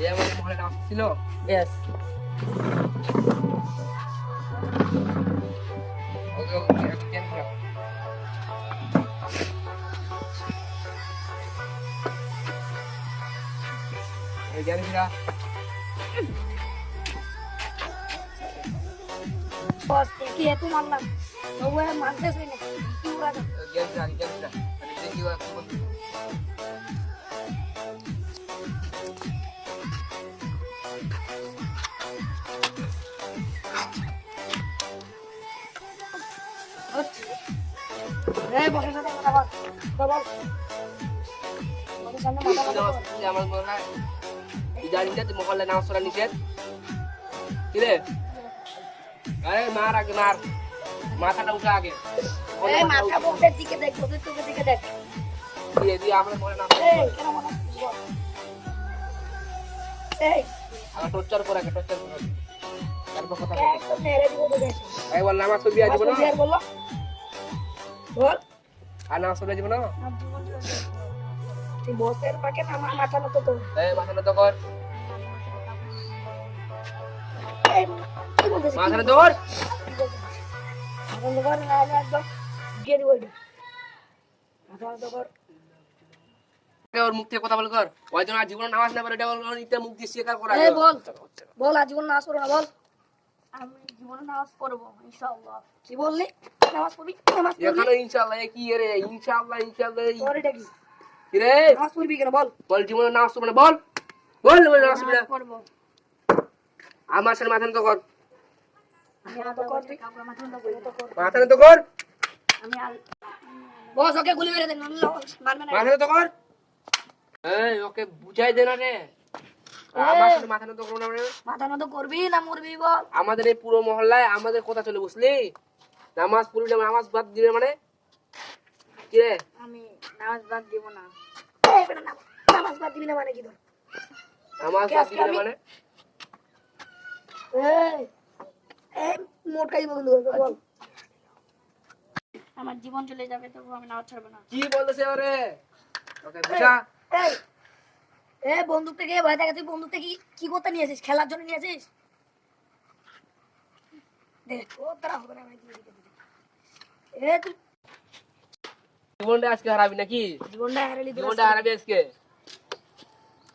এ আমাদের মহলে নাম ছিল। ইয়েস। ওকে ওকে এখন কেন না এই জানি না বস কি এত মারলাম তবু মানতেছই না কি ওরা জানি না আরে দেখি ওরা কি বলছে এই বসের সাথে কথা বল বল বসের সামনে মাথা মাথা বল। আমার মনে হয় ইদানিংটা তুই মহল্লায় নামাজ পড়া নিষেধ কি রে আরে মার আগে মার মাথাটা উঠে আগে এই মাথা বসের দিকে দেখ বসের চোখের দিকে দেখ দিয়ে দিয়ে আমরা মনে নামাজ এই কেন মাথা বল এই আগে টর্চার করে তারপর কথা বল একদম মেরে দিব তো দেখ এই বল নামাজ পড়বি আজ বলো আর বল বল আর নামাজ পড়বি আজ বলো তুই বসের পাকে আমার মাথা নত তো এই মাথা নত কর এই কি বলছিস মাথা নত কর মাথা নত কর না একদম গিয়ে দিব এটা মাথা নত কর ওর মুখ থেকে কথা বল কর ওই জন্য জীবন নামাজ না পড়ে এটা ওর নিতে মুখ দিয়ে স্বীকার করা এই বল বল আজীবন নামাজ পড়ো না বল আমি জীবনে নামাজ পড়বো ইনশাআল্লাহ কি বললি নামাজ পড়বি নামাজ পড়বি এখানে ইনশাআল্লাহ কি রে ইনশাআল্লাহ তোর এটা কি কি রে নামাজ পড়বি কেন বল বল জীবন নামাজ পড়বে না বল বল নামাজ পড়বে না পড়বো আমার সাথে মাথা নত কর আমি তো কর তুই মাথা নত কর মাথা নত কর আমি বস ওকে গুলি মেরে দেন মারবে না মাথা নত কর এই ওকে বুঝাই দে না রে আমার সাথে মাথা নত করো না রে মাথা নত করবি না মরবি বল আমাদের এই পুরো মহল্লায় আমাদের কথা চলে বুঝলি নামাজ পড়বি না নামাজ বাদ দিবে মানে কি রে আমি নামাজ বাদ দিব না এই বেটা নামাজ বাদ দিবি না মানে কি তোর নামাজ বাদ দিবে না মানে এই এই মোটকাই বন্ধু বল আমার জীবন চলে যাবে তবু আমি নামাজ ছাড়ব না কি বলতেছে ওরে ওকে বুঝা এই এই বন্দুক থেকে ভয় থাকে তুই বন্দুক থেকে কি করতে নিয়েছিস খেলার জন্য নিয়েছিস দেখ ও তারা হবে না ভাই এ তুই জীবনটা আজকে হারাবি নাকি জীবনটা হারালি জীবনটা হারাবি আজকে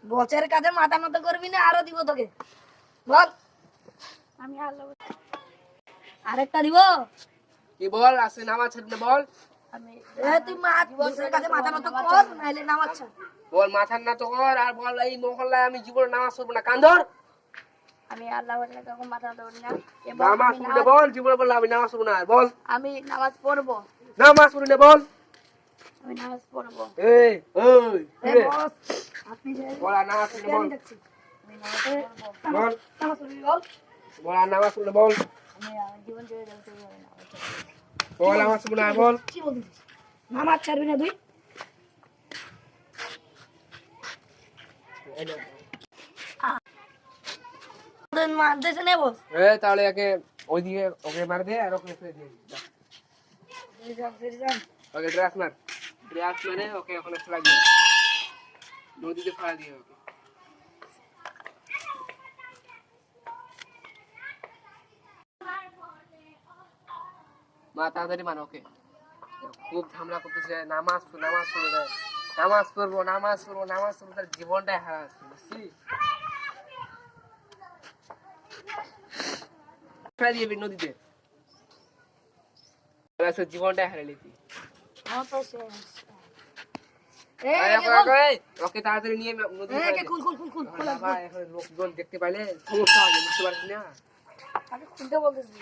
বছরের কাছে মাথা নত করবি না আরো দিব তোকে বল আমি আল্লাহ আরেকটা দিব কি বল আজকে নামাজ ছাড়বি বল আমি তুই বছরের কাছে মাথা নত কর নাইলে নামাজ ছাড় বল মাথা না তো কর আর বল এই মহল্লায় আমি জীবনে নামাজ পড়বো না কান্দর আমি আল্লাহ বলে তখন মাথা নত করি না নামাজ পড়বি না বল জীবনে বল আমি নামাজ পড়বো না আর বল আমি নামাজ পড়বো নামাজ পড়বি না বল আমি নামাজ পড়বো এই ওই এই বস আপনি যে বল আর নামাজ পড়বি না বল দেখছি আমি নামাজ পড়বো বল নামাজ পড়বি বল বল আর নামাজ পড়বি না বল আমি জীবন চলে যাবে তুই নামাজ বল নামাজ পড়বি না বল কি বলছিস নামাজ ছাড়বি না তুই মানতেছে না বস তাহলে একে ওইদিকে ওকে মার দে আর ওকে ফেলে দিয়ে ওকে ড্রাস মারে ওকে ওখানে ফেলা দিয়ে নদীতে ফেলা দিয়ে ওকে মা তাড়াতাড়ি মান ওকে খুব ঝামেলা করতেছে নামাজ পড়বো তার জীবনটাই হারাচ্ছে বুঝছিস ফেলা দিয়ে নদীতে জীবনটাই হারালি তুই ওকে তাড়াতাড়ি নিয়ে লোকজন দেখতে পাইলে সমস্যা হবে বুঝতে পারছি না খুলতে বলতেছি